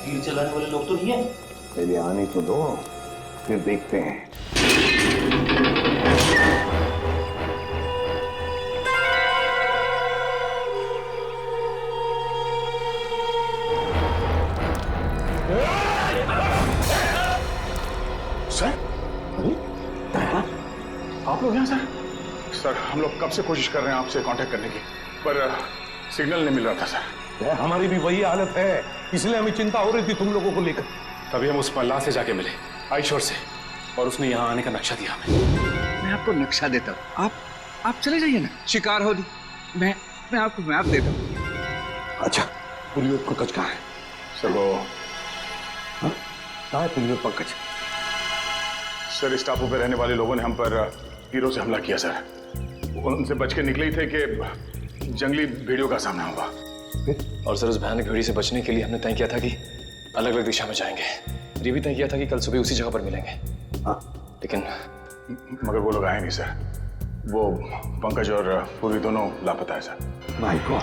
तीर चलाने वाले लोग तो नहीं है। पहले आने तो दो, फिर देखते हैं। सर, आप लोग यहाँ सर? सर, हम लोग कब से कोशिश कर रहे हैं आपसे कांटेक्ट करने की, पर सिग्नल नहीं मिल रहा था सर। हमारी भी वही हालत है, इसलिए हमें चिंता हो रही थी तुम लोगों को लेकर। तभी हम उस मल्लाह से जाके मिले, आईशोर से, और उसने यहाँ आने का नक्शा दिया हमें। मैं आपको नक्शा देता हूँ, आप चले जाइए ना, शिकार हो दी। मैं आपको मैप देता हूँ। अच्छा, पुलियोत पंकज कहाँ है? सर वो कहाँ है पुलियोत पंकज? सर, इस टापू पे रहने वाले लोगों ने हम पर तीरों से हमला किया सर। उनसे बच के निकले ही थे कि जंगली भेड़ियों का सामना हुआ। और सर, उस भयानक भेड़ी से बचने के लिए हमने तय किया था कि अलग अलग दिशा में जाएंगे। ये भी तय किया था कि कल सुबह उसी जगह पर मिलेंगे। हाँ। लेकिन मगर वो लोग आए नहीं सर। वो पंकज और पूर्वी दोनों लापता है सर। My God.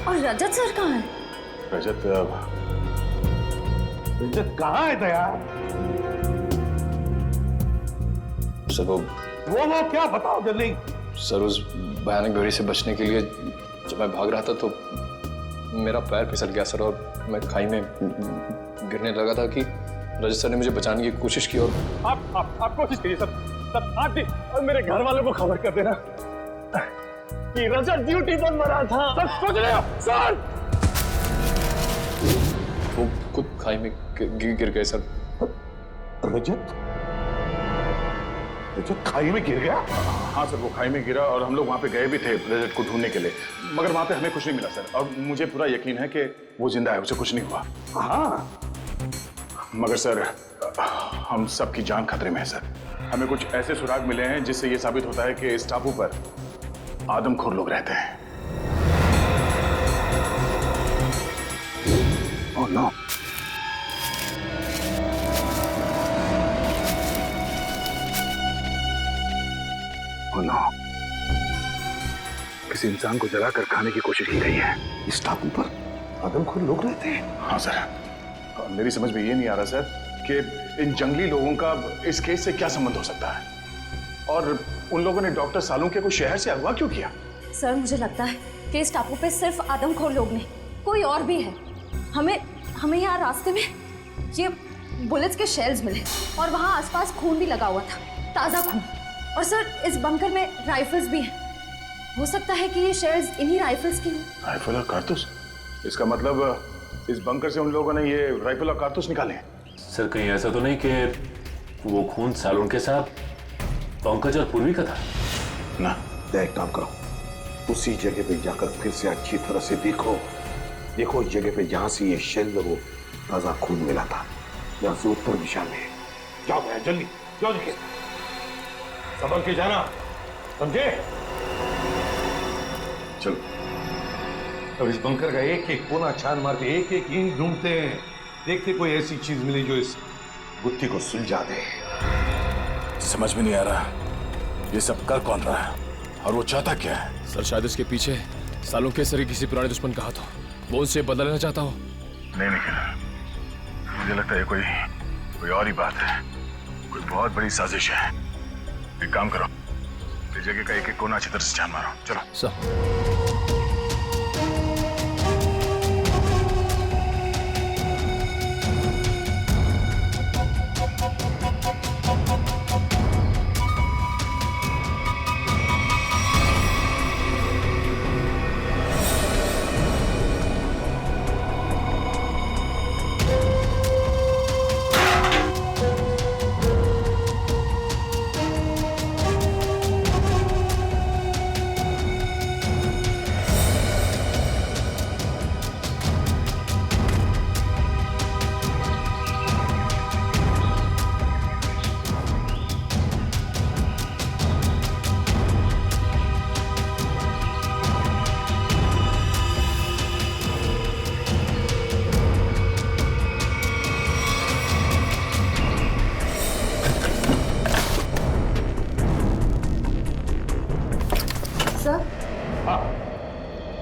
और रजत सर कहाँ है? रजत कहाँ है दया? सर वो क्या बताओ जल्दी। सर, उस भयानक भेड़ी से बचने के लिए जब मैं भाग रहा था तो मेरा पैर फिसल गया सर, और मैं खाई में गिरने लगा था कि रजत सर ने मुझे बचाने की कोशिश की। और आप कोशिश करिए सर। आप भी और मेरे घर वालों को खबर कर देना कि रजत ड्यूटी पर मरा था। सर सोच रहे हो सर? वो खुद खाई में गिर गए सर। रजत खाई में गिर गया? हाँ सर, वो खाई में गिरा और हम लोग वहाँ पे गए भी थे रजत को ढूंढने के लिए, मगर वहाँ पे हमें कुछ नहीं मिला सर। और मुझे पूरा यकीन है कि वो जिंदा है, उसे कुछ नहीं हुआ। हाँ, मगर सर, हम सबकी जान खतरे में है सर। हमें कुछ ऐसे सुराग मिले हैं जिससे ये साबित होता है कि इस टापू पर आदमखोर लोग रहते हैं। Oh no. Oh no. किसी इंसान को जलाकर खाने की कोशिश की गई है। इस टापू पर आदमखोर लोग रहते हैं? हाँ सर, मेरी समझ में ये नहीं आ रहा सर कि इन जंगली लोगों का इस केस से क्या संबंध हो सकता है, और उन लोगों ने डॉक्टर सालुंके को शहर से अगवा क्यों किया? सर, मुझे लगता है कि इस टापू पे सिर्फ आदमखोर लोग नहीं, कोई और भी है। हमें यहाँ रास्ते में ये बुलेट्स के शेल्स मिले और वहाँ आसपास खून भी लगा हुआ था, ताज़ा खून। और सर, इस बंकर में राइफल्स भी हैं। हो सकता है कि ये शेल्स इन्हीं राइफल्स की हों। राइफल और कारतूस? इसका मतलब इस बंकर से उन लोगों ने ये राइफल और कारतूस निकाले हैं। सर, कहीं ऐसा तो नहीं कि वो खून सालुन के साथ पंकज और पूर्वी का था? ना। एक काम करो, उसी जगह पे जाकर फिर से अच्छी तरह से देखो उस जगह पे जहां से ये शेल वो ताजा खून मिला था, यहाँ से उत्तर दिशा में। जाओ भैया, जल्दी जाओ, देखिए संभल के जाना, समझे? चलो। अब इस बंकर का एक एक कोना छान मार के एक एक ईंट ढूंढते हैं, देखते कोई ऐसी चीज मिले जो इस गुत्थी को सुलझा दे। समझ में नहीं आ रहा ये सब कर कौन रहा है और वो चाहता क्या है? सर, शायद इसके पीछे सालों के सर किसी पुराने दुश्मन का हाथ हो, वो उनसे बदला लेना चाहता हो। नहीं निखिल, मुझे लगता है कोई और ही बात है, कोई बहुत बड़ी साजिश है। एक काम करो, इस जगह का एक एक कोना अच्छी तरह से छान मारो। चलो सर।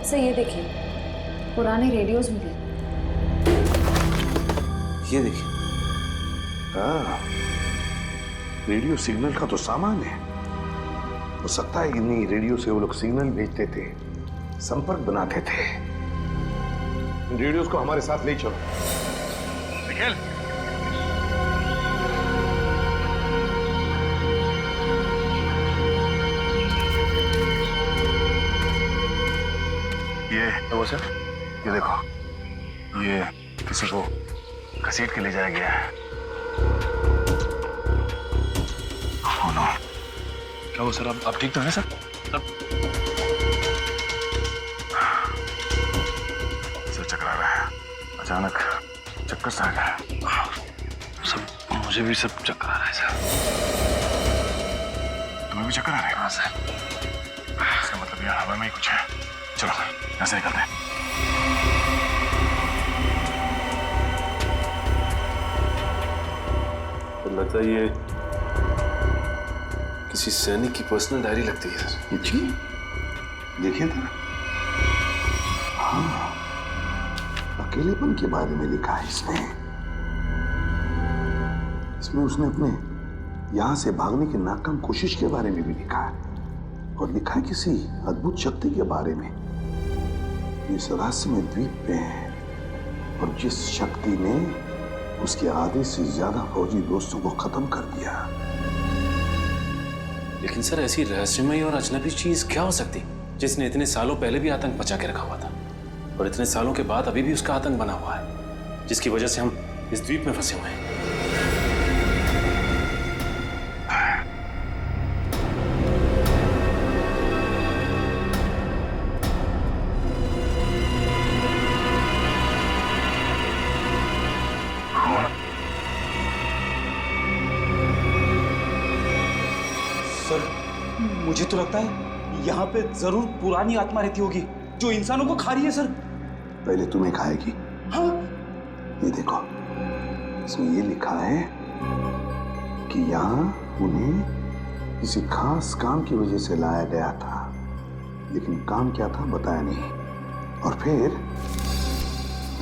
सर, ये देखिए, पुराने रेडियोज मिले। ये देखिए। हाँ, रेडियो सिग्नल का तो सामान है। हो सकता है इन्हीं रेडियो से वो लोग सिग्नल भेजते थे, संपर्क बनाते थे। इन रेडियोस को हमारे साथ ले चलो। निखिल, ये वो सर, ये देखो, ये किसी को घसीट के ले जाया गया है। Oh no. क्या हुआ सर? आप ठीक तो हैं सर? सर चकरा रहा है, अचानक चक्कर सा आ गया। सब मुझे भी सब चक्कर आ रहा है सर। तुम्हें भी चक्कर आ रहा है? हाँ सर। इसका मतलब यहाँ हवा में ही कुछ है। चलो यहाँ से निकलते हैं। तो लगता है ये किसी सैनिक की पर्सनल डायरी लगती है सर। जी, देखिए था। हाँ, अकेलेपन के बारे में लिखा है इसमें। इसमें उसने अपने यहां से भागने की नाकाम कोशिश के बारे में भी लिखा है, और लिखा है किसी अद्भुत शक्ति के बारे में इस रहस्यमय द्वीप पे है, और जिस शक्ति ने उसके आधे से ज्यादा फौजी दोस्तों को खत्म कर दिया। लेकिन सर ऐसी रहस्यमय और अजनबी चीज क्या हो सकती जिसने इतने सालों पहले भी आतंक बचा के रखा हुआ था, और इतने सालों के बाद अभी भी उसका आतंक बना हुआ है, जिसकी वजह से हम इस द्वीप में फंसे हुए हैं। मुझे तो लगता है यहाँ पे जरूर पुरानी आत्मा रहती होगी जो इंसानों को खा रही है सर। पहले तुम्हें खाएगी। हाँ? ये देखो, इसमें ये लिखा है कि यहाँ उन्हें किसी खास काम की वजह से लाया गया था, लेकिन काम क्या था बताया नहीं। और फिर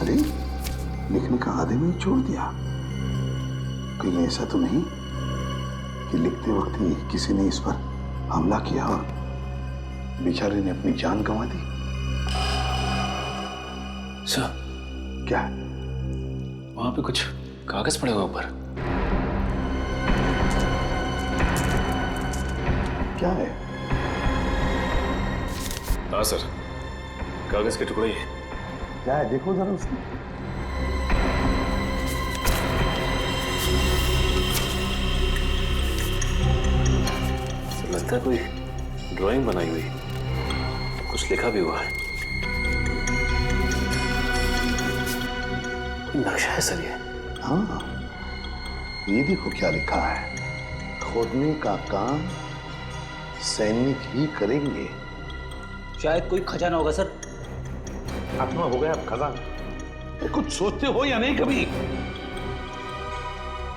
अरे, लिखने का आधे में ही छोड़ दिया। कहीं ऐसा तो नहीं कि लिखते वक्त ही किसी ने इस पर हमला किया और बेचारे ने अपनी जान गंवा दी? सर, क्या? वहां पे कुछ कागज पड़े हुए ऊपर। क्या है? हाँ सर, कागज के टुकड़े ही। क्या है? देखो जरा उसको। लगता है कोई ड्राइंग बनाई हुई, कुछ लिखा भी हुआ है। नक्शा है सर ये। हाँ, ये देखो क्या लिखा है। खोदने का काम सैनिक ही करेंगे। शायद कोई खजाना होगा सर। आत्मा हो गया अब खजाना। कुछ सोचते हो या नहीं कभी?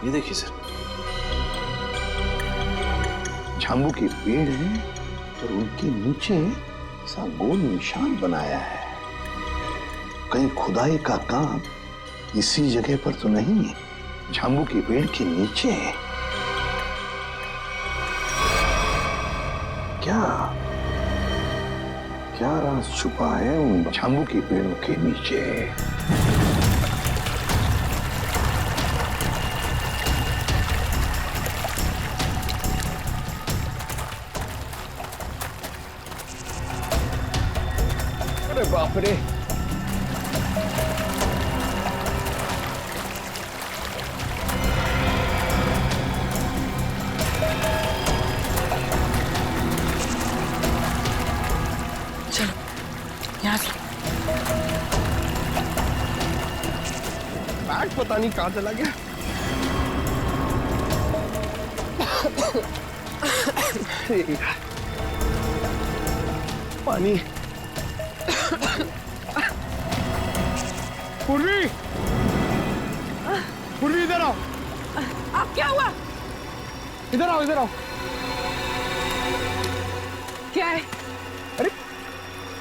ये देखिए सर, झांबू के पेड़ हैं और उनके नीचे सा गोल निशान बनाया है। कहीं खुदाई का काम इसी जगह पर तो नहीं, झांबू के पेड़ के नीचे। क्या क्या राज छुपा है उन झांबू के पेड़ों के नीचे? बाप रे, चलो यहाँ से। बैग पता नहीं कहाँ चला गया। पानी। पूर्वी, पूर्वी इधर आओ। अब क्या हुआ? इधर आओ, इधर आओ। क्या है?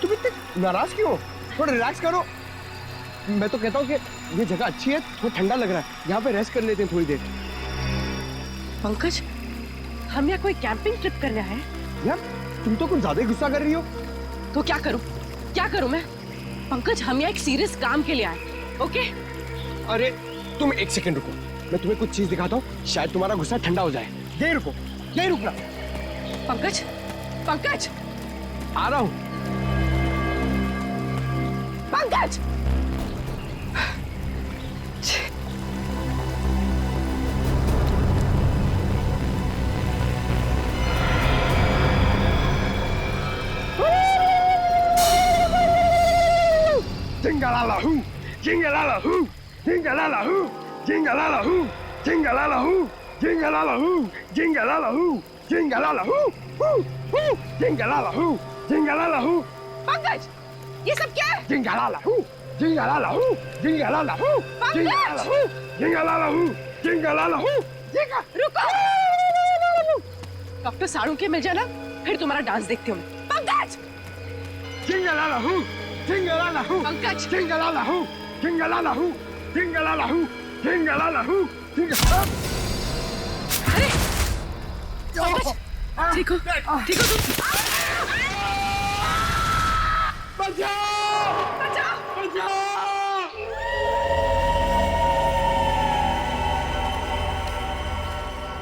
तुम इतने नाराज क्यों हो? थोड़ा रिलैक्स करो। मैं तो कहता हूँ कि ये जगह अच्छी है, थोड़ा ठंडा लग रहा है, यहाँ पे रेस्ट कर लेते हैं थोड़ी देर। पंकज, हम यहाँ कोई कैंपिंग ट्रिप करने आए हैं। यार तुम तो कुछ ज्यादा ही गुस्सा कर रही हो। तो क्या करूं? क्या करूं मैं? पंकज, हम यहाँ एक सीरियस काम के लिए आए, ओके? अरे तुम एक सेकंड रुको, मैं तुम्हें कुछ चीज दिखाता हूँ, शायद तुम्हारा गुस्सा ठंडा हो जाए। यही रुको, यही रुकना। पंकज, पंकज, आ रहा हूँ। Pankaj! Jingalala-hoo, jingalala-hoo, jingalala-hoo, jingalala-hoo, jingalala-hoo, jingalala-hoo, jingalala-hoo, jingalala-hoo, hoo, hoo, jingalala-hoo, jingalala-hoo, Pankaj, ये सब क्या है? jingalala-hoo, jingalala-hoo, jingalala-hoo, jingalala-hoo, jingalala-hoo, jingalala-hoo, रुको! डॉक्टर साड़ू के मिल जाना, फिर तुम्हारा डांस देखती हूँ मैं। Pankaj! jingalala-hoo, jingalala-hoo, Pankaj! jingalala-hoo, jingalala-hoo, jingalala-hoo, jingalala-hoo, jingalala-hoo. अरे! पंकज! ठीक हो तुम?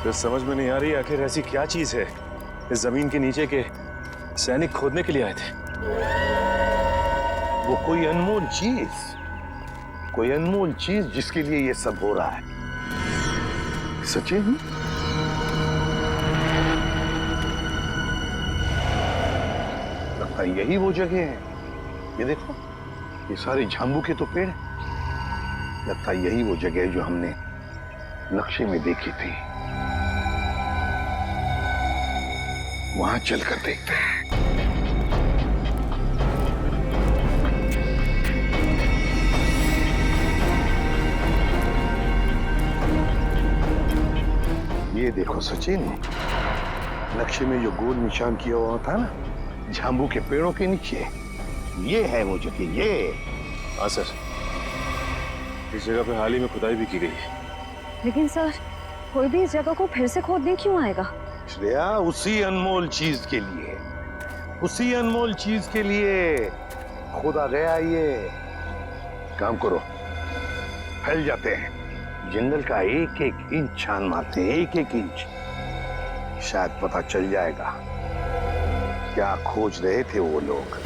तो समझ में नहीं आ रही आखिर ऐसी क्या चीज है इस जमीन के नीचे के सैनिक खोदने के लिए आए थे। वो कोई अनमोल चीज जिसके लिए ये सब हो रहा है। सचिन, लगता है यही वो जगह है। ये देखो, ये सारे झांबू के तो पेड़ हैं। लगता है यही वो जगह है जो हमने नक्शे में देखी थी। वहां चलकर देखते हैं। ये देखो सचिन, नक्शे में जो गोल निशान किया हुआ था ना झांबू के पेड़ों के नीचे, ये है वो जगह। ये हाँ सर, इस जगह पे हाल ही में खुदाई भी की गई है। लेकिन सर, कोई भी इस जगह को फिर से खोदने क्यों आएगा? श्रेया, उसी अनमोल चीज के लिए खुदा गया। ये काम करो, फैल जाते हैं, जंगल का एक एक इंच छान मारते हैं, एक एक इंच। शायद पता चल जाएगा क्या खोज रहे थे वो लोग।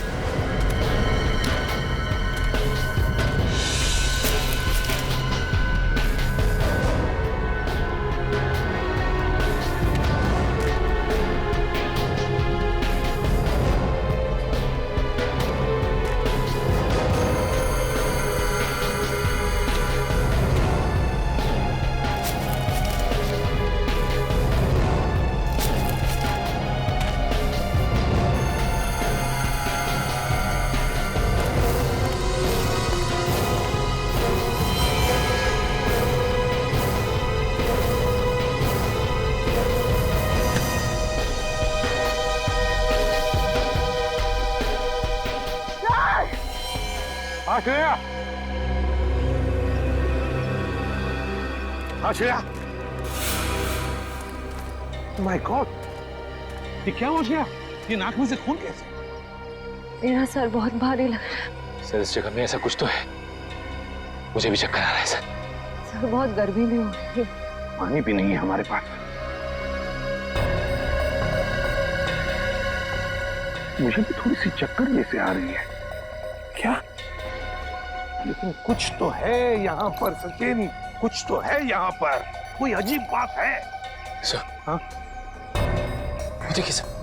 श्रेया, माय गॉड, ये क्या हो गया? ये नाक में से खून कैसे? मेरा सर बहुत भारी लग रहा है। सर, इस जगह में ऐसा कुछ तो है, मुझे भी चक्कर आ रहा है सर। सर, बहुत गर्मी भी हो रही है। पानी भी नहीं है हमारे पास। मुझे भी थोड़ी सी चक्कर जैसे आ रही है। क्या? लेकिन कुछ तो है यहाँ पर सचिन, कुछ तो है यहाँ पर। कोई अजीब बात है। सर, हाँ? देखिए सर,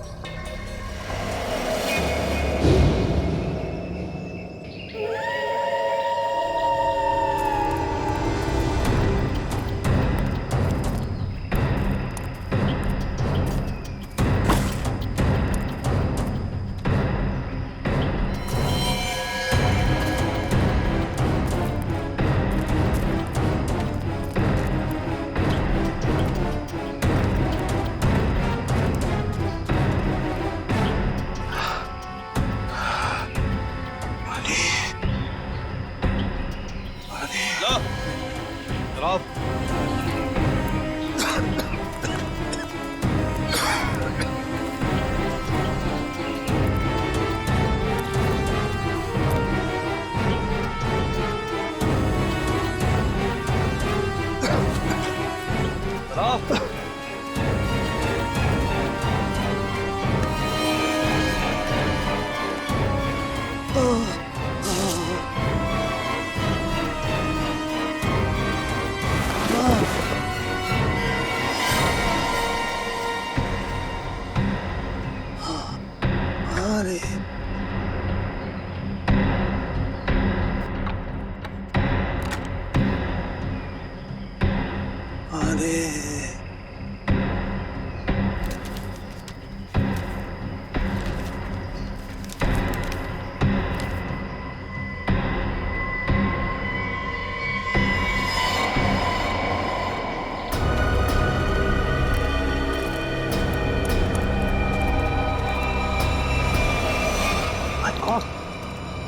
दे।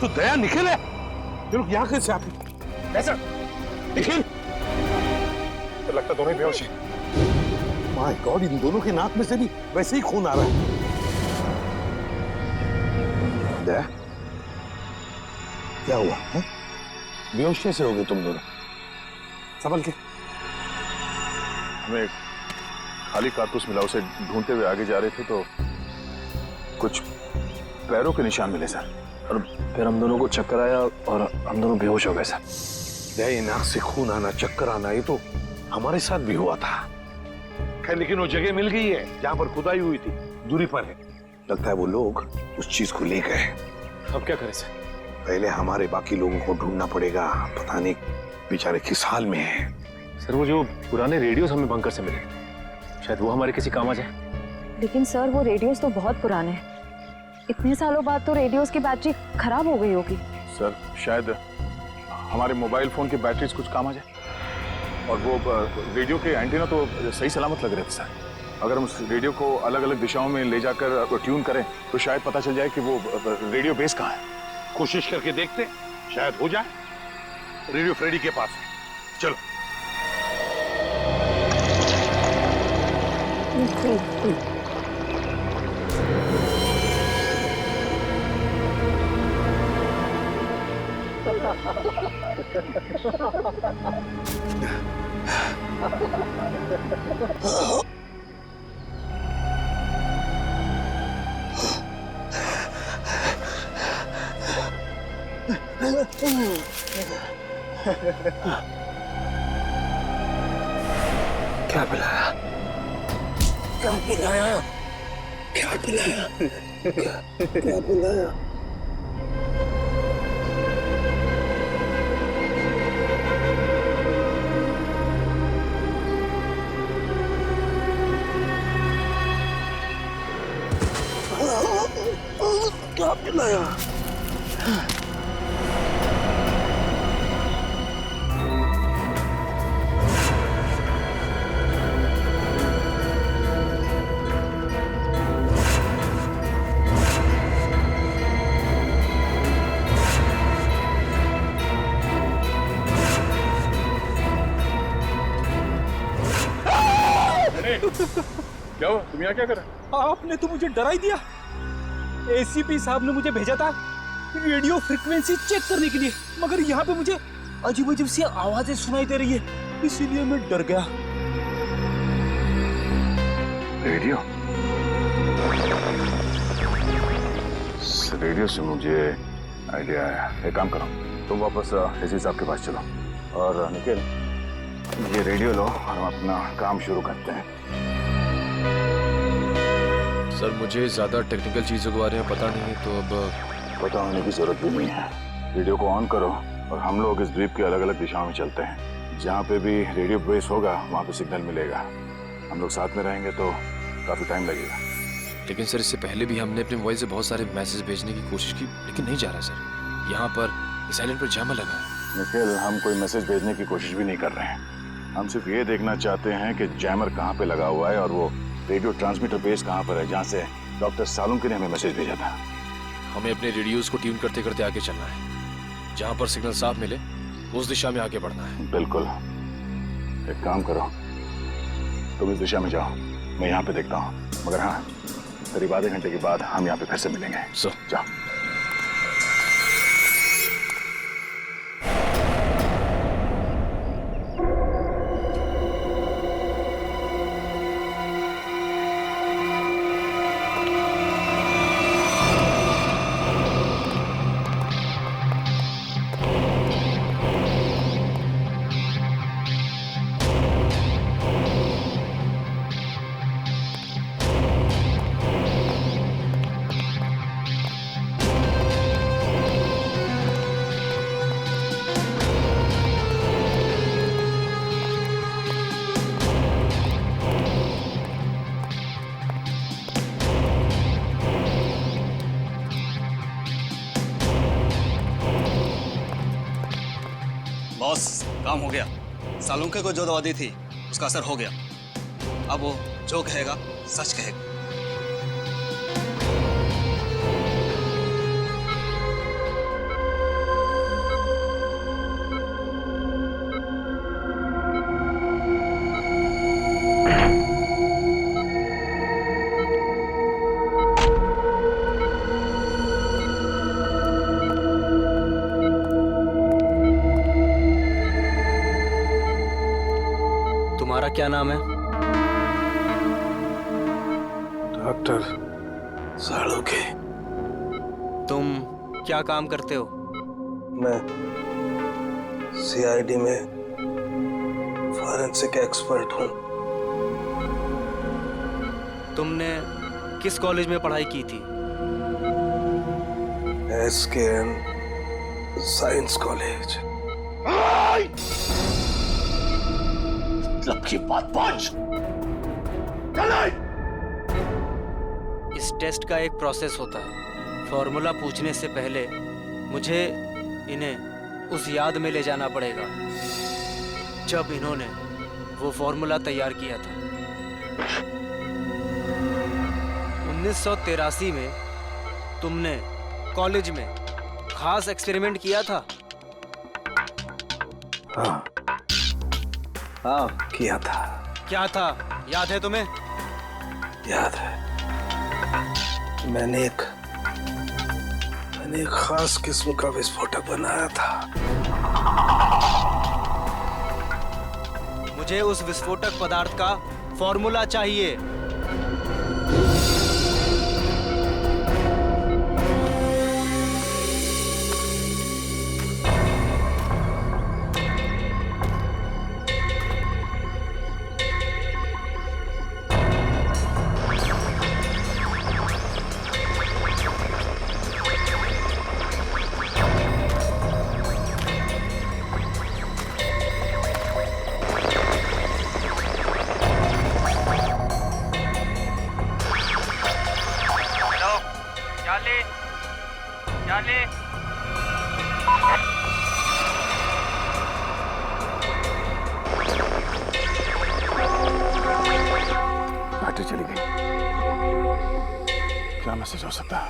तो दया निखिल है। ये लोग यहाँ कैसे आते? कैसा निखिल, तो लगता दोनों ही बेहोश हैं। माय गॉड, इन दोनों के नाक में से भी वैसे ही खून आ रहा है। दया, क्या हुआ है? बेहोश कैसे हो गए तुम दोनों? संभल के। हमें खाली कारतूस मिला, उसे ढूंढते हुए आगे जा रहे थे तो कुछ पैरों के निशान मिले सर, और फिर हम दोनों को चक्कर आया और हम दोनों बेहोश हो गए सर। दया, नाक से खून आना, चक्कर आना, ये तो हमारे साथ भी हुआ था। खैर, लेकिन वो जगह मिल गई है जहां पर खुदाई हुई थी, दूरी पर है। लगता है वो लोग उस चीज को ले गए। अब क्या करें सर? पहले हमारे बाकी लोगों को ढूंढना पड़ेगा। पता नहीं बेचारे किस हाल में हैं। सर वो जो पुराने रेडियोस हमें बंकर से मिले, शायद वो हमारे किसी काम आ जाए। लेकिन सर वो रेडियोस तो बहुत पुराने हैं। इतने सालों बाद तो रेडियोस की बैटरी खराब हो गई होगी। सर शायद हमारे मोबाइल फोन की बैटरीज कुछ काम आ जाए। और वो रेडियो के एंटीना तो सही सलामत लग रहे थे सर। अगर हम उस रेडियो को अलग अलग दिशाओं में ले जाकर ट्यून करें तो शायद पता चल जाए कि वो रेडियो बेस कहाँ है। कोशिश करके देखते, शायद हो जाए। रेडियो फ्रेडी के पास है, चलो। क्या पिलाया? क्या पिलाया? क्या पिलाया? क्या पिलाया? क्या पिलाया? क्या हुआ? तुम यहाँ क्या कर रहे हो? आपने तो मुझे डरा ही दिया। एसीपी साहब ने मुझे भेजा था रेडियो फ्रीक्वेंसी चेक करने के लिए, मगर यहाँ पे मुझे अजीब अजीब सी आवाजें सुनाई दे रही है, इसीलिए मैं डर गया। रेडियो? इस रेडियो से मुझे आइडिया आया। एक काम करो, तुम वापस एसी साहब के पास चलो और निखिल ये रेडियो लो और हम अपना काम शुरू करते हैं। सर मुझे ज्यादा टेक्निकल चीजों के बारे में पता नहीं है, तो अब पता होने की जरूरत भी नहीं है। रेडियो को ऑन करो और हम लोग इस द्वीप के अलग अलग दिशाओं में चलते हैं। जहाँ पे भी रेडियो बेस होगा वहाँ पे सिग्नल मिलेगा। हम लोग साथ में रहेंगे तो काफी टाइम लगेगा। लेकिन सर इससे पहले भी हमने अपने मोबाइल से बहुत सारे मैसेज भेजने की कोशिश की, लेकिन नहीं जा रहा सर। यहाँ पर साइलेंट पर जैमर लगा है। निखिल, हम कोई मैसेज भेजने की कोशिश भी नहीं कर रहे हैं। हम सिर्फ ये देखना चाहते हैं कि जैमर कहाँ पे लगा हुआ है और वो रेडियो ट्रांसमीटर बेस कहाँ पर है जहाँ से डॉक्टर सालुंके ने हमें मैसेज भेजा था। हमें अपने रेडियोस को ट्यून करते करते आगे चलना है। जहाँ पर सिग्नल साफ मिले उस दिशा में आगे बढ़ना है। बिल्कुल। एक काम करो, तुम इस दिशा में जाओ, मैं यहाँ पे देखता हूँ। मगर हाँ, करीब आधे घंटे के बाद हम यहाँ पे फिर से मिलेंगे। जाओ। बॉस, काम हो गया। सालुंके को जो दवा दी थी उसका असर हो गया। अब वो जो कहेगा सच कहेगा। तुम्हारा क्या नाम है? डॉक्टर सालुंके। तुम क्या काम करते हो? मैं सीआईडी में फॉरेंसिक एक्सपर्ट हूँ। तुमने किस कॉलेज में पढ़ाई की थी? SKN science college. मतलब की बात पहुंच। इस टेस्ट का एक प्रोसेस होता है। फॉर्मूला पूछने से पहले मुझे इन्हें उस याद में ले जाना पड़ेगा जब इन्होंने वो फॉर्मूला तैयार किया था। 1983 में तुमने कॉलेज में खास एक्सपेरिमेंट किया था। हाँ, किया था। क्या था, याद है तुम्हें? याद है। मैंने एक खास किस्म का विस्फोटक बनाया था। मुझे उस विस्फोटक पदार्थ का फॉर्मूला चाहिए। बैटरी चली गई। क्या मैसेज हो सकता है?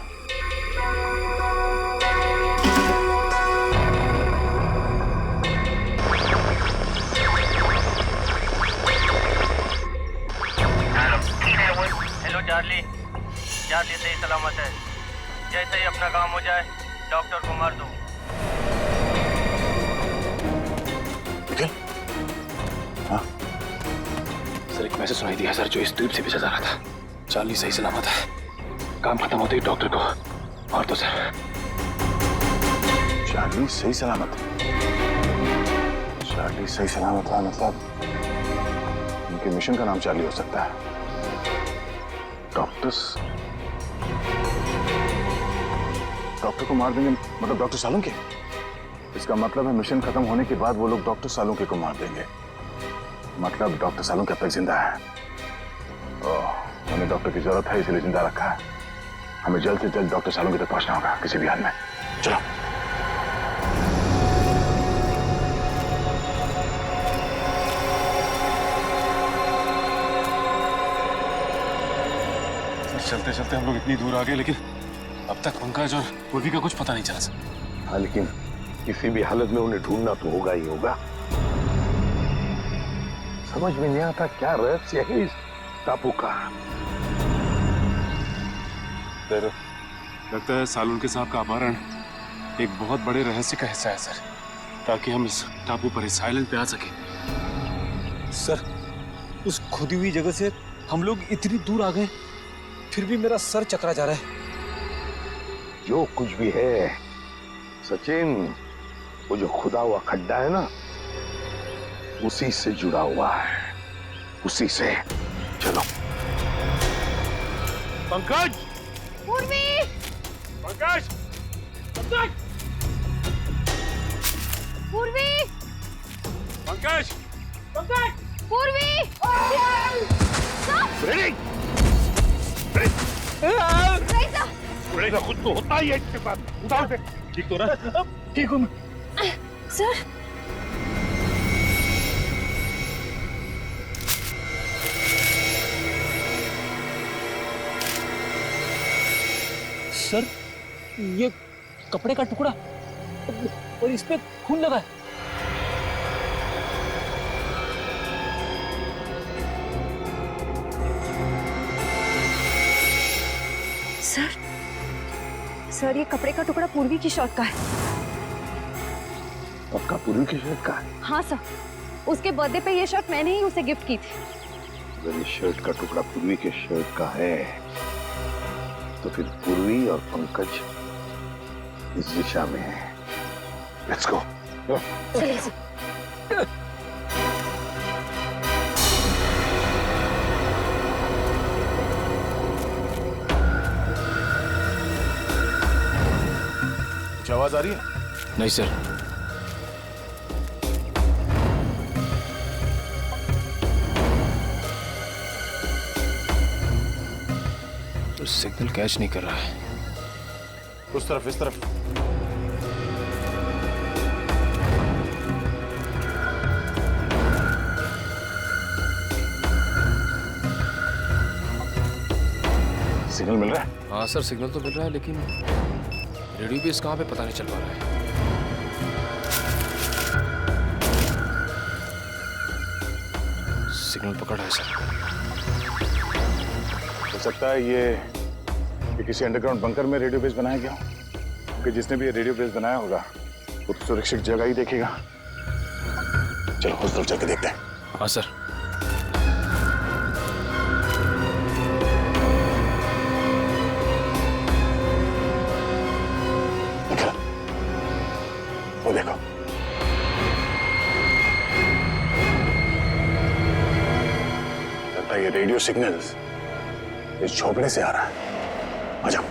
Hello Charlie. चार्ली सही सलामत है। जैसे ही अपना काम हो जाए डॉक्टर को मार दो। हाँ? सर एक मैसेज सुनाई दिया सर, जो इस द्वीप से भेजा जा रहा था। चार्ली सही सलामत है। काम खत्म होते ही डॉक्टर को मार दो सर। चार्ली सही सलामत है। चार्ली सही सलामत है मतलब उनके मिशन का नाम चार्ली हो सकता है। डॉक्टर को मार देंगे मतलब डॉक्टर सालुंके? इसका मतलब है मिशन खत्म होने के बाद वो लोग डॉक्टर सालुंके को मार देंगे। मतलब डॉक्टर सालुंके अब तक जिंदा है। हमें डॉक्टर की जरूरत है, इसलिए जिंदा रखा है। हमें जल्द से जल्द डॉक्टर सालुंके तक पहुंचना होगा किसी भी हाल में। चलो। चलते चलते हम लोग इतनी दूर आ गए, लेकिन अब तक पंकज और पूर्वी का कुछ पता नहीं चला सर। हाँ, लेकिन किसी भी हालत में उन्हें ढूंढना तो होगा ही होगा। समझ में नहीं आता क्या रहस्य है इस टापू का। लगता है सालुंके साहब का अपहरण एक बहुत बड़े रहस्य का हिस्सा है सर, ताकि हम इस टापू पर इस आइलैंड पे आ सके। सर उस खुदी हुई जगह से हम लोग इतनी दूर आ गए, फिर भी मेरा सर चकरा जा रहा है। जो कुछ भी है सचिन, वो जो खुदा हुआ खड्डा है ना, उसी से जुड़ा हुआ है, उसी से। चलो। पंकज! पूर्वी! पंकज! पंकज! पूर्वी! पंकज! पंकज! पूर्वी! उड़ेगा खुद तो होता ही है इसके पास। उठाओ से। ठीक तो रहा? ठीक हूँ मैं। सर सर, ये कपड़े का टुकड़ा और इस पे खून लगा है। सर, ये कपड़े का टुकड़ा पूर्वी की शर्ट का है। पक्का पूर्वी की शर्ट का है? हाँ सर, उसके बर्थडे पे ये शर्ट मैंने ही उसे गिफ्ट की थी। अगर ये शर्ट का टुकड़ा पूर्वी के शर्ट का है तो फिर पूर्वी और पंकज इस दिशा में है। Let's go. चलिए सर। कुछ आवाज आ रही है? नहीं सर। तो सिग्नल कैच नहीं कर रहा है। उस तरफ, इस तरफ। सिग्नल मिल रहा है? हाँ सर, सिग्नल तो मिल रहा है, लेकिन रेडियो बेस कहाँ पे पता नहीं चल पा रहा है। सिग्नल पकड़ा है सर। हो सकता है ये किसी अंडरग्राउंड बंकर में रेडियो बेस बनाया गया हो, क्योंकि जिसने भी ये रेडियो बेस बनाया होगा वो तो सुरक्षित जगह ही देखेगा। चलो उस तरफ चल के देखते हैं। हाँ सर। वो देखो, लगता है ये रेडियो सिग्नल इस झोपड़े से आ रहा है। आ जाओ।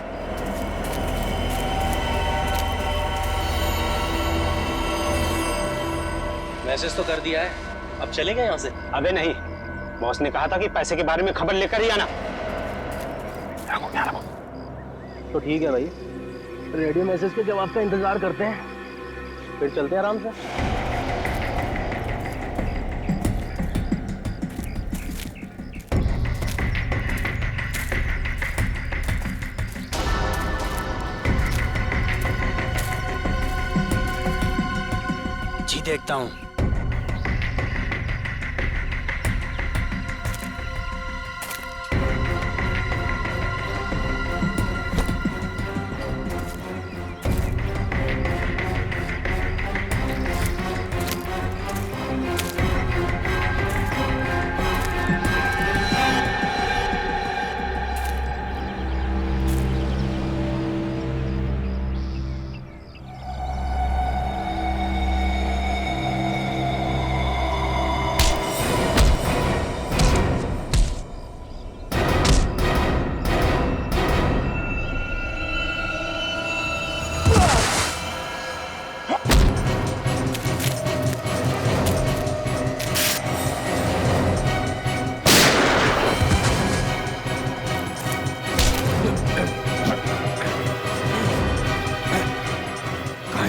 मैसेज तो कर दिया है, अब चलेंगे यहाँ से? अबे नहीं, बॉस ने कहा था कि पैसे के बारे में खबर लेकर ही आना। तो ठीक है भाई, रेडियो मैसेज के जवाब का इंतजार करते हैं, फिर चलते हैं आराम से। जी देखता हूँ।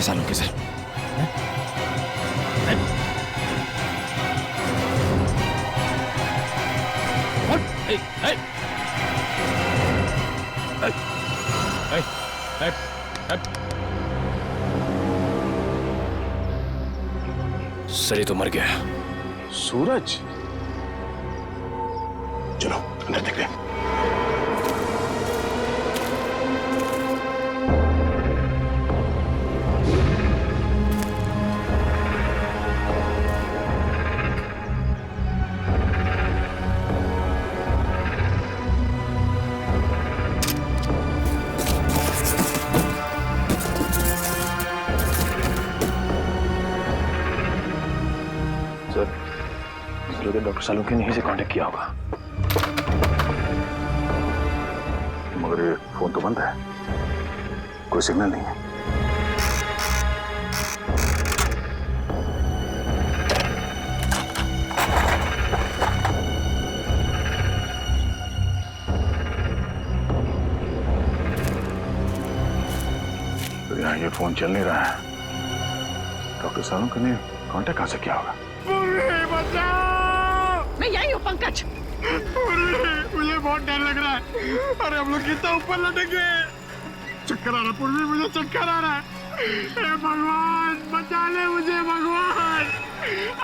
सालों के सर। सर, ये तो मर गया। सूरज, चलो अंदर देखते हैं। डॉक्टर सालुंके ने ही से कांटेक्ट किया होगा, मगर ये फोन तो बंद है, कोई सिग्नल नहीं है। तो यहाँ ये फोन चल नहीं रहा है, डॉक्टर सालुंके ने कांटेक्ट कहाँ से किया होगा? मैं यही हूँ पंकज। मुझे बहुत डर लग रहा है। अरे हम लोग कितना ऊपर लटक गए। चक्कर आ रहा पूर्वी, मुझे चक्कर आ रहा है। हे भगवान बचा ले मुझे भगवान।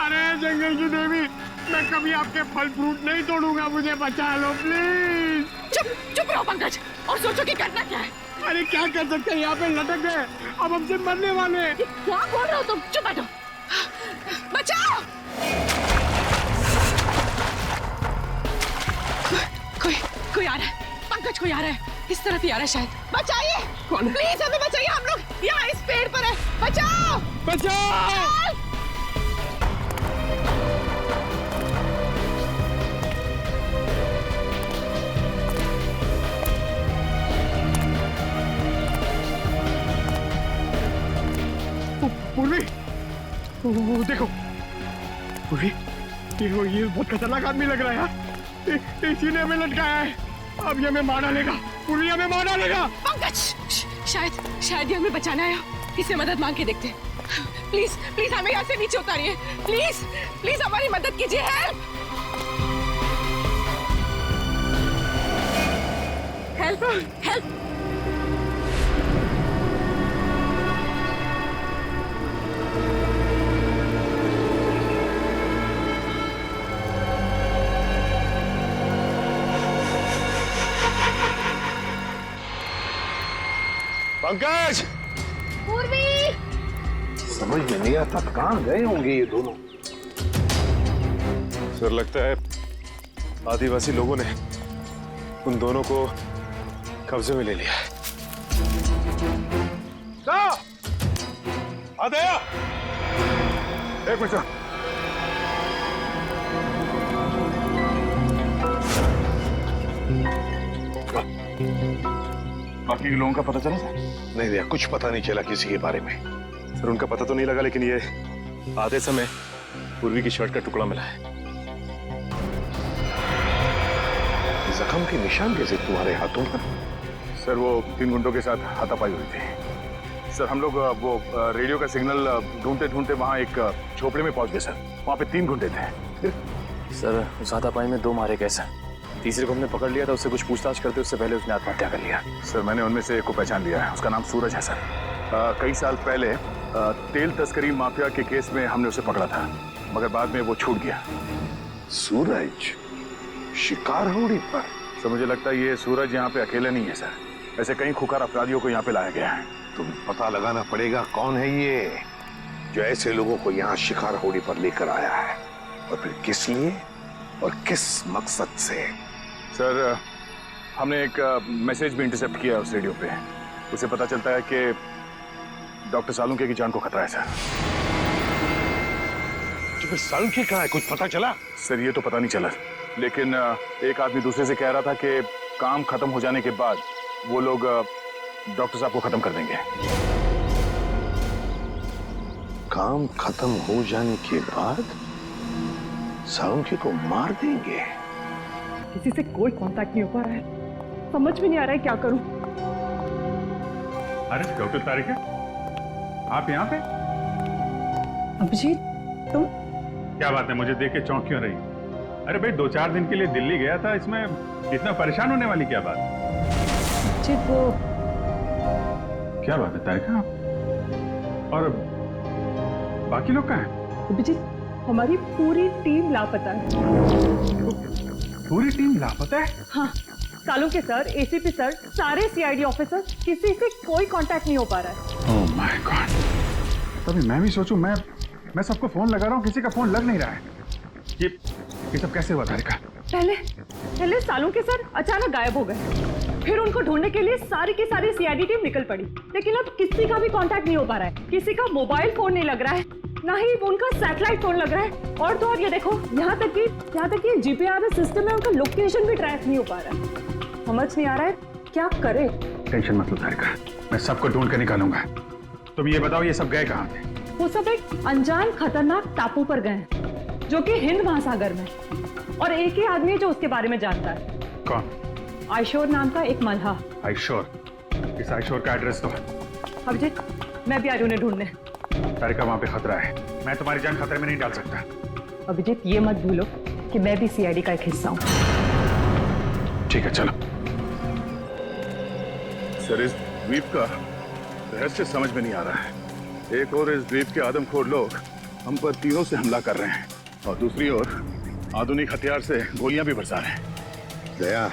अरे जंगल की देवी, मैं कभी आपके फल फ्रूट नहीं तोड़ूंगा, मुझे बचा लो प्लीज। चुप चुप रहो पंकज और सोचो कि करना क्या है। अरे क्या कर सकते हैं, यहाँ पे लटक गए, अब हमसे मरने वाले हैं। क्या बोल रहे हो तुम? चुप बैठो। बचाओ। कोई आ रहा है पंकज, कोई आ रहा है, इस तरफ ही आ रहा है शायद। बचाइए, कौन? प्लीज हमें बचाइए, हम लोग यहाँ इस पेड़ पर है। बचाओ बचाओ। पूर्वी, वो देखो पूर्वी, ये बहुत खतरनाक आदमी लग रहा है यार। इसी ने हमें लटकाया है, अब ये हमें मार डालेगा। पूर्वी हमें मार डालेगा। पंकज, शायद ये हमें बचाना आया, इससे मदद मांग के देखते। प्लीज प्लीज हमें यहाँ से नीचे उतारिए, प्लीज प्लीज हमारी मदद कीजिए। Help help help. पंकज, पूर्वी, समझ में नहीं आता कहाँ गए होंगे ये दोनों। सर लगता है आदिवासी लोगों ने उन दोनों को कब्जे में ले लिया है। आदया, एक मिनट। बाकी के लोगों का पता चला सर? नहीं भैया, कुछ पता नहीं चला किसी के बारे में। सर उनका पता तो नहीं लगा, लेकिन ये आधे समय पूर्वी की शर्ट का टुकड़ा मिला है। जख्म के निशान कैसे तुम्हारे हाथों पर? सर वो 3 गुंडों के साथ हाथापाई हुई थी। सर हम लोग वो रेडियो का सिग्नल ढूंढते ढूंढते वहाँ एक झोपड़े में पहुंच गए सर। वहाँ पे 3 गुंडे थे। सर उस हाथापाई में 2 मारे गए सर। तीसरे को हमने पकड़ लिया था, उससे कुछ पूछताछ करते उससे पहले उसने आत्महत्या कर लिया। सर मैंने उनमें से एक को पहचान लिया है, उसका नाम सूरज है सर। कई साल पहले तेल तस्करी माफिया के केस में हमने उसे पकड़ा था, मगर बाद में वो छूट गया। सूरज शिकार होड़ी पर? सर मुझे लगता है ये सूरज यहाँ पे अकेले नहीं है सर, ऐसे कई खुकार अपराधियों को यहाँ पे लाया गया है। तुम पता लगाना पड़ेगा कौन है ये जो ऐसे लोगों को यहाँ शिकार होड़ी पर लेकर आया है, और फिर किस लिए और किस मकसद से। सर हमने एक मैसेज भी इंटरसेप्ट किया उस रेडियो पे, उसे पता चलता है कि डॉक्टर सालुंके की जान को खतरा है सर। तो फिर सालुंके कहाँ है, कुछ पता चला? सर ये तो पता नहीं चला, लेकिन एक आदमी दूसरे से कह रहा था कि काम खत्म हो जाने के बाद वो लोग डॉक्टर साहब को खत्म कर देंगे। काम खत्म हो जाने के बाद सालुंके को मार देंगे? किसी से कोई कांटेक्ट नहीं हो पा रहा है, समझ में नहीं आ रहा है क्या करूं। अरे डॉक्टर तारिका, आप यहाँ पे? अभिजीत तुम? क्या बात है, मुझे देख के चौंक क्यों रही? अरे भाई 2-4 दिन के लिए दिल्ली गया था, इसमें इतना परेशान होने वाली क्या बात? अभिजीत वो क्या बात है तारिका, और बाकी लोग कहाँ हैं? अभिजीत हमारी पूरी टीम लापता है। पूरी टीम लापता है? हाँ, सालुंके सर, एसीपी सर, सारे सीआईडी ऑफिसर, किसी से कोई कांटेक्ट नहीं हो पा रहा है। ओह माय गॉड, तभी मैं भी सोचूं, मैं सबको फोन लगा रहा हूँ, किसी का फोन लग नहीं रहा है। ये सब कैसे हुआ तारिका? पहले सालुंके सर अचानक गायब हो गए, फिर उनको ढूंढने के लिए सारी की सारी सीआईडी टीम निकल पड़ी, लेकिन अब किसी का भी कांटेक्ट नहीं हो पा रहा है। किसी का मोबाइल फोन नहीं लग रहा है, ना ही उनका सैटेलाइट फोन लग रहा है, और तो और ये देखो यहाँ तक कि जीपीआरएस सिस्टम में उनका लोकेशन भी ट्रैक नहीं हो पा रहा है। समझ नहीं आ रहा है क्या करे। टेंशन मत लो तारिका, मैं सबको ढूंढ कर निकालूंगा। तुम ये बताओ ये सब गए कहाँ थे? वो सब एक अनजान खतरनाक टापू पर गए जो कि हिंद महासागर में, और एक ही आदमी है जो उसके बारे में जानता है। कौन? आयशोर नाम का एक मल्लाह। आयशोर? इस आयशोर का एड्रेस दो। अभिजीत मैं भी आ रही हूं उन्हें ढूंढने। तारिका वहां पे खतरा है, मैं तुम्हारी जान खतरे में नहीं डाल सकता। अभिजीत ये मत भूलो कि मैं भी सीआईडी का एक हिस्सा हूं। ठीक है चलो। सर द्वीप का रहस्य समझ में नहीं आ रहा है। एक और इस द्वीप के आदमखोर लोग हम पर तीरों से हमला कर रहे हैं और दूसरी ओर आधुनिक हथियार से गोलियां भी बरसा रहे हैं। दया,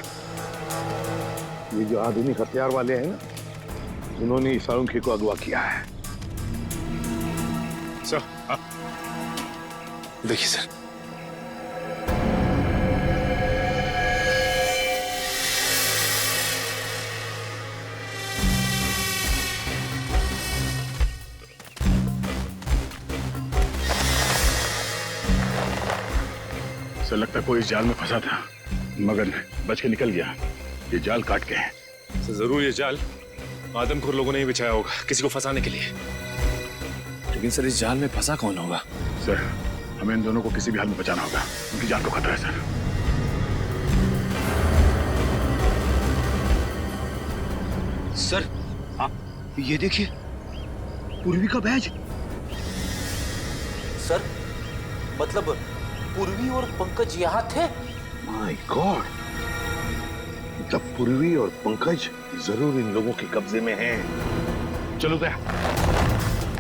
ये जो आधुनिक हथियार वाले हैं ना, उन्होंने सालुंखे को अगवा किया है। सर, देखिए सर, सर लगता कोई इस जाल में फंसा था मगर बच के निकल गया। ये जाल काट के है। सर जरूर ये जाल आदमखोर लोगों ने ही बिछाया होगा किसी को फंसाने के लिए। लेकिन सर इस जाल में फंसा कौन होगा? सर हमें इन दोनों को किसी भी हाल में बचाना होगा, उनकी जान को खतरा है सर। सर, ये देखिए, पूर्वी का बैज। सर, मतलब पूर्वी और पंकज यहाँ थे? माय गॉड, मतलब पूर्वी और पंकज जरूर इन लोगों के कब्जे में हैं। चलो दया,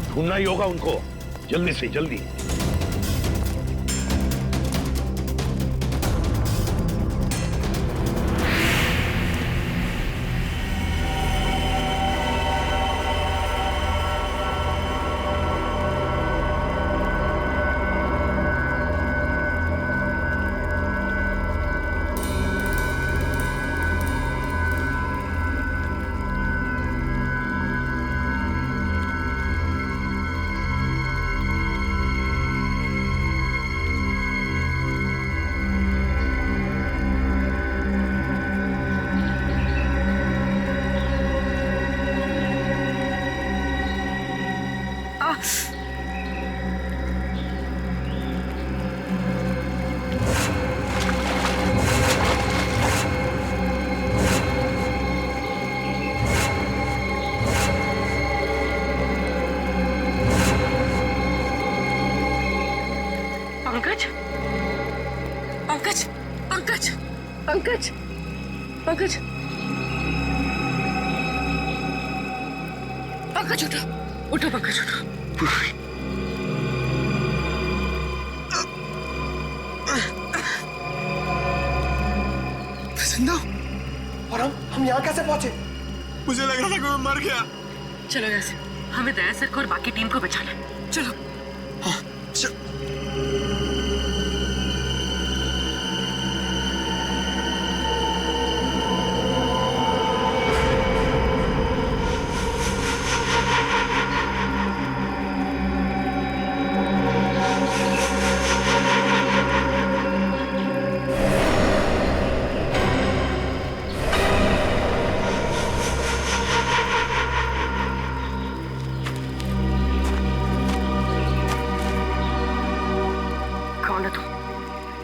ढूंढना ही होगा उनको, जल्दी से जल्दी। पंकज, पंकज, पंकज, पंकज, पंकज, पंकज उठो, उठो पंकज उठो। जिंदा? और हम यहाँ कैसे पहुंचे? मुझे लग रहा था कि मैं मर गया। चलो ऐसे, हमें दया सर को और बाकी टीम को बचाना है। चलो। हाँ,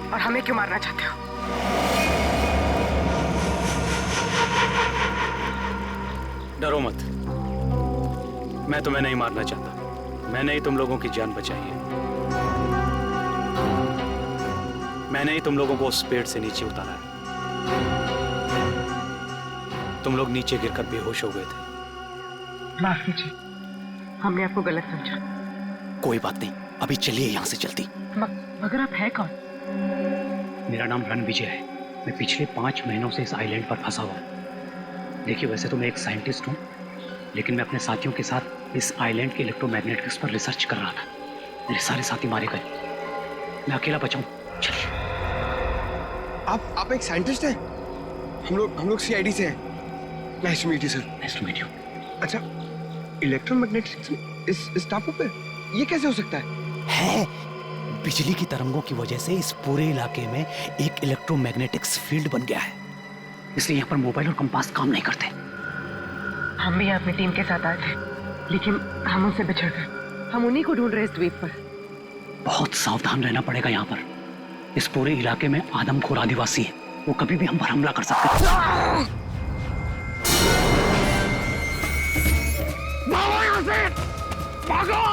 और हमें क्यों मारना चाहते हो? डरो मत, मैं तुम्हें नहीं मारना चाहता। मैंने ही तुम लोगों की जान बचाई है। मैंने ही तुम लोगों को उस पेड़ से नीचे उतारा है। तुम लोग नीचे गिरकर बेहोश हो गए थे। माफ कीजिए, हमने आपको गलत समझा। कोई बात नहीं, अभी चलिए यहाँ से जल्दी। मगर आप है कौन? मेरा नाम रणविजय है। मैं पिछले 5 महीनों से इस आइलैंड पर फंसा हुआ हूँ। देखिए, वैसे तो मैं एक साइंटिस्ट हूँ, लेकिन मैं अपने साथियों के साथ इस आइलैंड के इलेक्ट्रोमैग्नेटिक्स पर रिसर्च कर रहा था। मेरे सारे साथी मारे गए, मैं अकेला बचा हूँ। चलिए। आप एक साइंटिस्ट हैं? हम लोग सीआईडी से हैं। Nice to meet you sir. Nice to meet you. अच्छा, इलेक्ट्रोमैग्नेटिक्स इस टापू पे ये कैसे हो सकता है? बिजली की तरंगों की वजह से इस पूरे इलाके में एक इलेक्ट्रोमैग्नेटिक्स फील्ड बन गया है, इसलिए यहाँ पर मोबाइल और कंपास काम नहीं करते। हम भी अपनी टीम के साथ आए थे, लेकिन हम उनसे बिछड़ गए। हम उन्हीं को ढूंढ रहे इस द्वीप पर। बहुत सावधान रहना पड़ेगा यहाँ पर। इस पूरे इलाके में आदमखोर आदिवासी है, वो कभी भी हम पर हमला कर सकते हैं। भागो यहाँ से! भागो!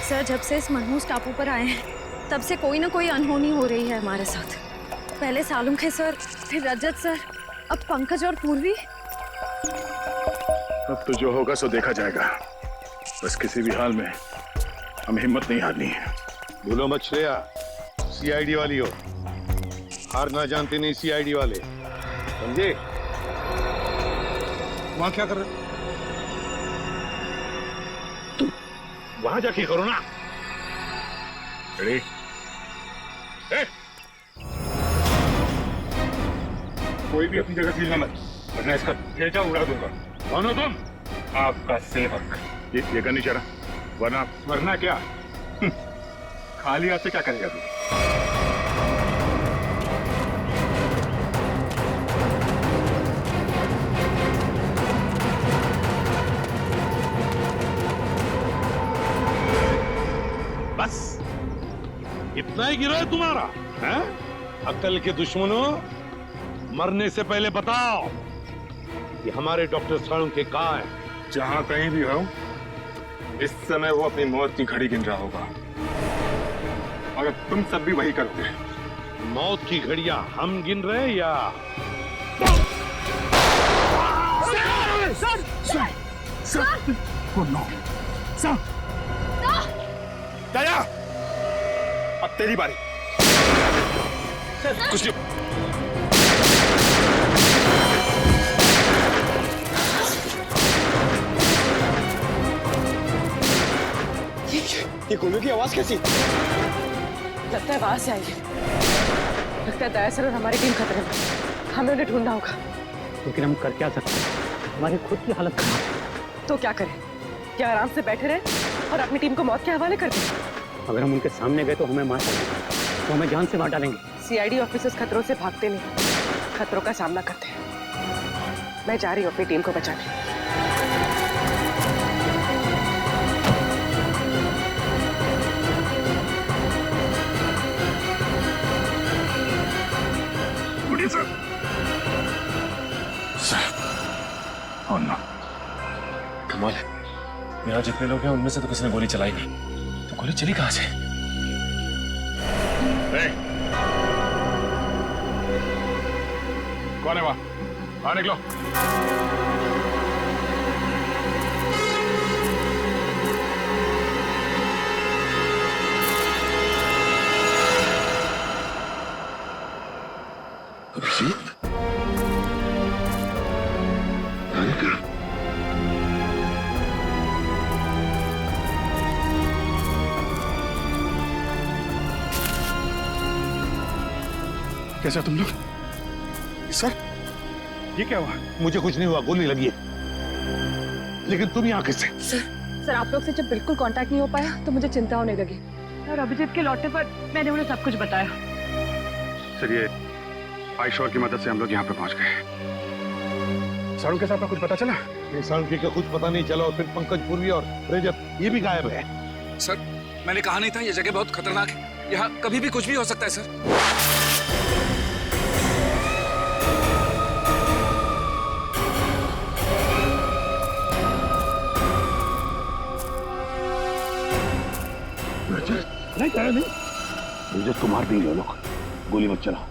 सर, जब से इस मनहूस टापू पर आए हैं, तब से कोई ना कोई अनहोनी हो रही है हमारे साथ। पहले सालुंखे सर, फिर रजत सर, अब पंकज और पूर्वी। अब तो जो होगा सो देखा जाएगा। बस किसी भी हाल में हमें हिम्मत नहीं हारनी है। भूलो मत श्रेया, सीआईडी वाली हो, हार ना जानते नहीं सीआईडी वाले, समझे? वहां क्या कर रहे हो? तुम वहां जाके करो ना। रेडी? कोई भी अपनी जगह से मत, वरना इसका भेजा उड़ा दूंगा। कौन हो तुम? आपका सेवक। ये करनी चाह रहा, वरना क्या? खाली हाथ से क्या करेगा तू? बस इतना ही गिरा है तुम्हारा, हैं? अकल के दुश्मनों, मरने से पहले बताओ कि हमारे डॉक्टर सालुंखे कहाँ है? जहां कहीं भी हो, इस समय वो अपनी मौत की घड़ी गिन रहा होगा, और तुम सब भी वही करोगे। मौत की घड़ियां हम गिन रहे हैं या? दया, अब तेरी बारी। कुछ नहीं। ये गोलियों की आवाज कैसी? लगता है बाहर से आई है। लगता है दया सर और हमारी टीम खतरे में। हमें उन्हें ढूंढना होगा। लेकिन हम कर क्या सकते हैं? हमारी खुद की हालत खराब है। तो क्या करें? क्या आराम से बैठे रहे और अपनी टीम को मौत के हवाले कर दें? अगर हम उनके सामने गए तो हमें मार डालेंगे, तो हमें जान से मार डालेंगे। सीआईडी ऑफिसर्स खतरों से भागते नहीं, खतरों का सामना करते हैं। मैं जा रही हूँ अपनी टीम को बचाने। कमाल है, यहाँ जितने लोग हैं उनमें से तो किसी ने गोली चलाई नहीं, तो गोली चली कहाँ से? कौन है वहां? बाहर निकलो। अभिजीत, कैसा तुम लोग? सर, ये क्या हुआ? मुझे कुछ नहीं हुआ, गोली लगी है। लेकिन तुम यहाँ कैसे? सर आप लोग से जब बिल्कुल कांटेक्ट नहीं हो पाया तो मुझे चिंता होने लगी, और अभिजीत के लौटने पर मैंने उन्हें सब कुछ बताया। सर, ये आयशोर की मदद से हम लोग यहाँ पे पहुंच गए। सालुंखे साहब का कुछ पता चला? सालुंखे का कुछ पता नहीं चला, और फिर पंकज, पूर्वी और रजत ये भी गायब है। सर, मैंने कहा नहीं था ये जगह बहुत खतरनाक है, यहाँ कभी भी कुछ भी हो सकता है सर। नहीं, रजत को मार देंगे लोग, गोली मत चला।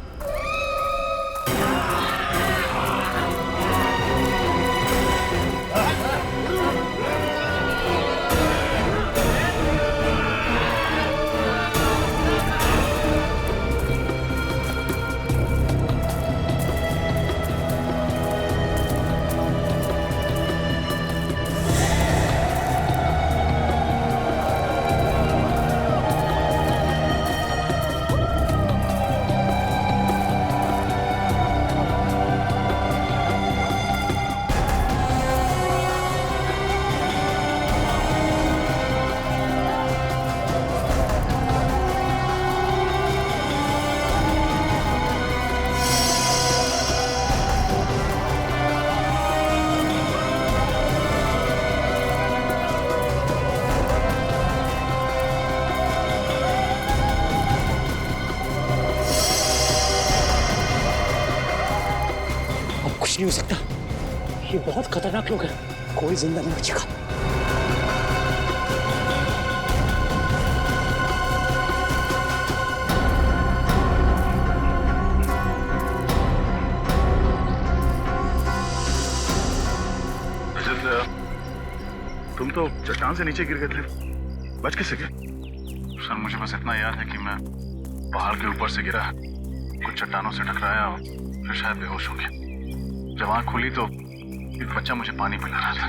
नहीं हो सकता, ये बहुत खतरनाक लोग हैं, कोई जिंदा नहीं बचेगा। तुम तो चट्टान से नीचे गिर गए थे, बच कैसे गए? सर मुझे बस इतना याद है कि मैं पहाड़ के ऊपर से गिरा, कुछ चट्टानों से टकराया और फिर शायद बेहोश हो गया। जब आँख खुली तो एक बच्चा मुझे पानी पिला रहा था।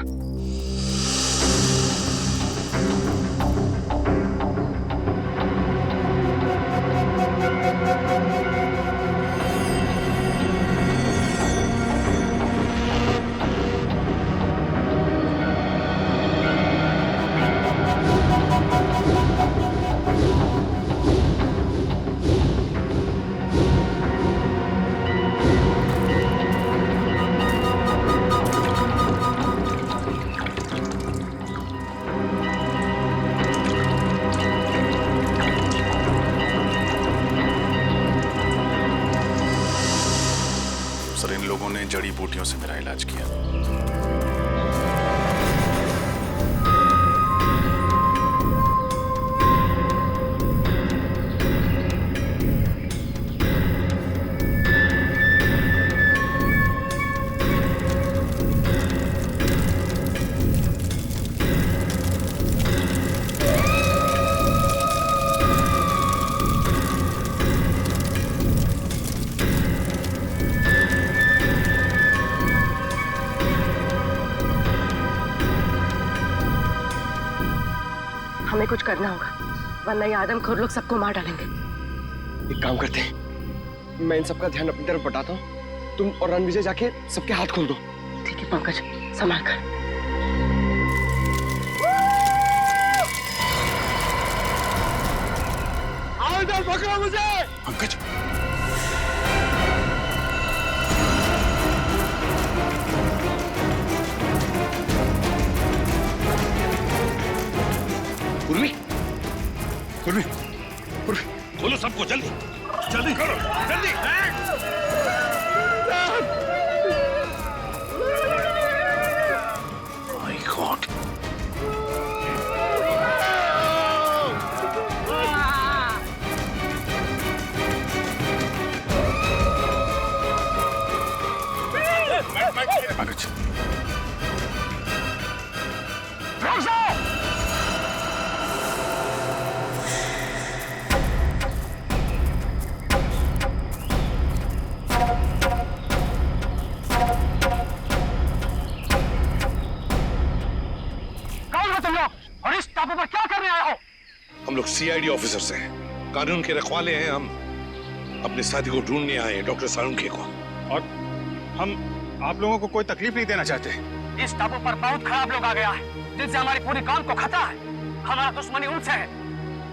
सर इन लोगों ने जड़ी बूटियों से मेरा इलाज किया। हमें कुछ करना होगा, वरना ये आदमखोर लोग सबको मार डालेंगे। एक काम करते हैं, मैं इन सबका ध्यान अपनी तरफ बटाता हूँ, तुम और रणविजय जाके सबके हाथ खोल दो। ठीक है पंकज, संभाल कर। आओ इधर, पकड़ो मुझे। पंकज उर्मी, उर्मी, उर्मी, खोलो सबको जल्दी, जल्दी करो, जल्दी। My God. पंकज हम लोग सीआईडी ऑफिसर्स हैं, कानून के रखवाले हैं। हम अपने साथी को ढूंढने आए हैं, डॉक्टर सालुंखे को। और हम आप लोगों को कोई तकलीफ नहीं देना चाहते। इस टापू पर बहुत खराब लोग आ गया है, जिनसे हमारी पूरी काम को खतरा है। हमारा दुश्मनी उनसे है।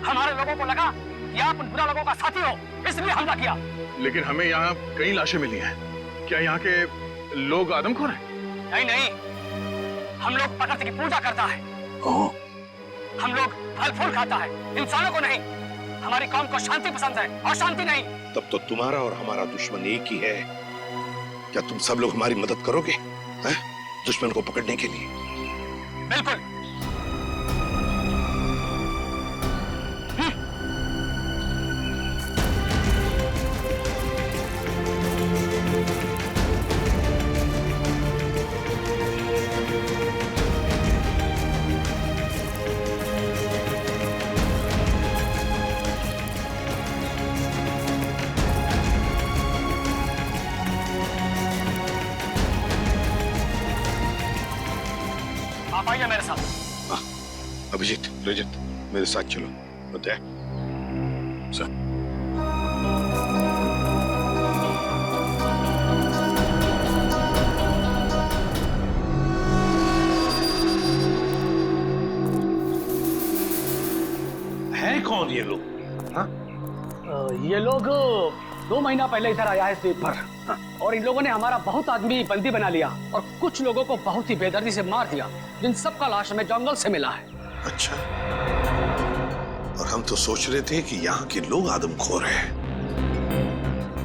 हमारे लोगों को लगा कि आप उन बुरा लोगों का साथी हो, इसलिए हमला किया। लेकिन हमें यहाँ कई लाशें मिली हैं। क्या यहाँ के लोग आदमखोर हैं? नहीं नहीं, हम लोग प्रकृति की पूजा करता है। हम लोग फल फूल खाता है, इंसानों को नहीं। हमारी कौम को शांति पसंद है और शांति नहीं। तब तो तुम्हारा और हमारा दुश्मन एक ही है। क्या तुम सब लोग हमारी मदद करोगे हैं? दुश्मन को पकड़ने के लिए? बिल्कुल। आप आइए मेरे साथ। अभिजीत, रजत, मेरे साथ चलो। बताए सर। है कौन ये लोग? ये लोग 2 महीना पहले इधर आया है इस द्वीप पर, और इन लोगों ने हमारा बहुत आदमी बंदी बना लिया और कुछ लोगों को बहुत ही बेदर्दी से मार दिया, जिन सबका लाश हमें जंगल से मिला है। अच्छा, और हम तो सोच रहे थे कि यहाँ के लोग आदमखोर हैं।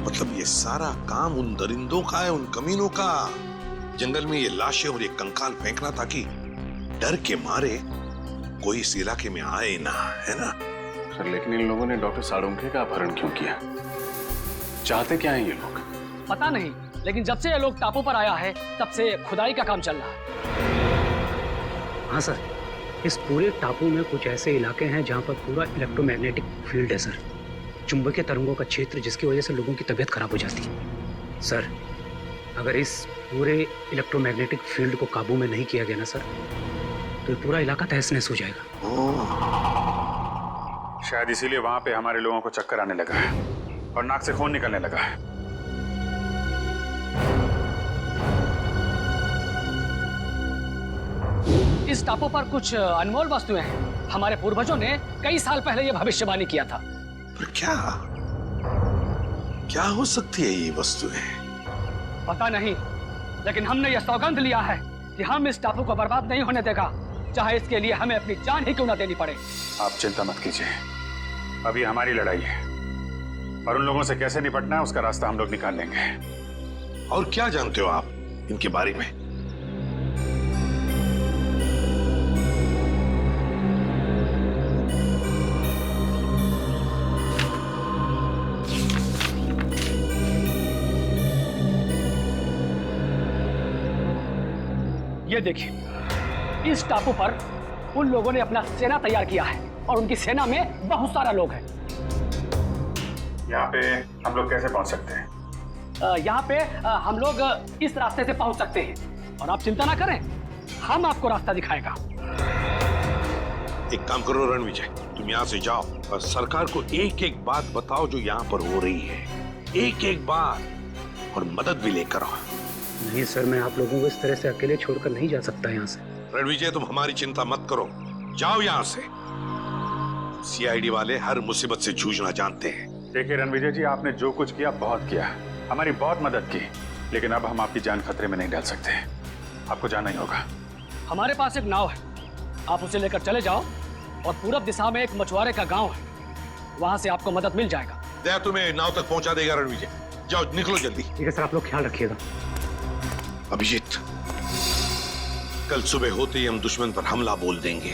मतलब ये सारा काम उन दरिंदों का है, उन कमीनों का। जंगल में ये लाशें और ये कंकाल फेंकना ताकि डर के मारे कोई इस इलाके में आए ना, है ना? सर लेकिन इन लोगों ने डॉक्टर सालुंखे का अपहरण क्यों किया? चाहते क्या हैं ये लोग? पता नहीं, लेकिन जब से ये लोग टापू पर आया है तब से खुदाई का काम चल रहा है। हाँ सर, इस पूरे टापू में कुछ ऐसे इलाके हैं जहाँ पर पूरा इलेक्ट्रोमैग्नेटिक फील्ड है सर, चुंबकीय तरंगों का क्षेत्र, जिसकी वजह से लोगों की तबीयत खराब हो जाती है। सर, अगर इस पूरे इलेक्ट्रोमैग्नेटिक फील्ड को काबू में नहीं किया गया ना सर, तो ये पूरा इलाका तहस नहस हो जाएगा। शायद इसीलिए वहां पे हमारे लोगों को चक्कर आने लगा है और नाक से खून निकलने लगा है। इस टापू पर कुछ अनमोल वस्तुएं हैं। हमारे पूर्वजों ने कई साल पहले यह भविष्यवाणी किया था। पर क्या हो सकती है ये वस्तुएं? पता नहीं, लेकिन हमने यह सौगंध लिया है कि हम इस टापू को बर्बाद नहीं होने देगा, चाहे इसके लिए हमें अपनी जान ही क्यों ना देनी पड़े। आप चिंता मत कीजिए, अभी हमारी लड़ाई है और उन लोगों से कैसे निपटना है उसका रास्ता हम लोग निकाल लेंगे। और क्या जानते हो आप इनके बारे में? ये देखिए, इस टापू पर उन लोगों ने अपना सेना तैयार किया है और उनकी सेना में बहुत सारा लोग हैं। यहाँ पे हम लोग कैसे पहुंच सकते हैं? यहाँ पे हम लोग इस रास्ते से पहुंच सकते हैं और आप चिंता ना करें, हम आपको रास्ता दिखाएगा। एक काम करो रणविजय, तुम यहाँ से जाओ और सरकार को एक एक बात बताओ जो यहाँ पर हो रही है, एक एक बात, और मदद भी लेकर आओ। नहीं सर, मैं आप लोगों को इस तरह से अकेले छोड़कर नहीं जा सकता यहाँ से। रणविजय, तुम हमारी चिंता मत करो, जाओ यहाँ से। सीआईडी वाले हर मुसीबत से जूझना जानते हैं। देखिए रणविजय जी, आपने जो कुछ किया बहुत किया, हमारी बहुत मदद की, लेकिन अब हम आपकी जान खतरे में नहीं डाल सकते। आपको जाना ही होगा। हमारे पास एक नाव है, आप उसे लेकर चले जाओ और पूरब दिशा में एक मछुआरे का गांव है, वहां से आपको मदद मिल जाएगा। दया तुम्हें नाव तक पहुंचा देगा रणविजय। जाओ, निकलो जल्दी। ठीक है सर, आप लोग ख्याल रखिएगा। अभिजीत, कल सुबह होते ही हम दुश्मन पर हमला बोल देंगे।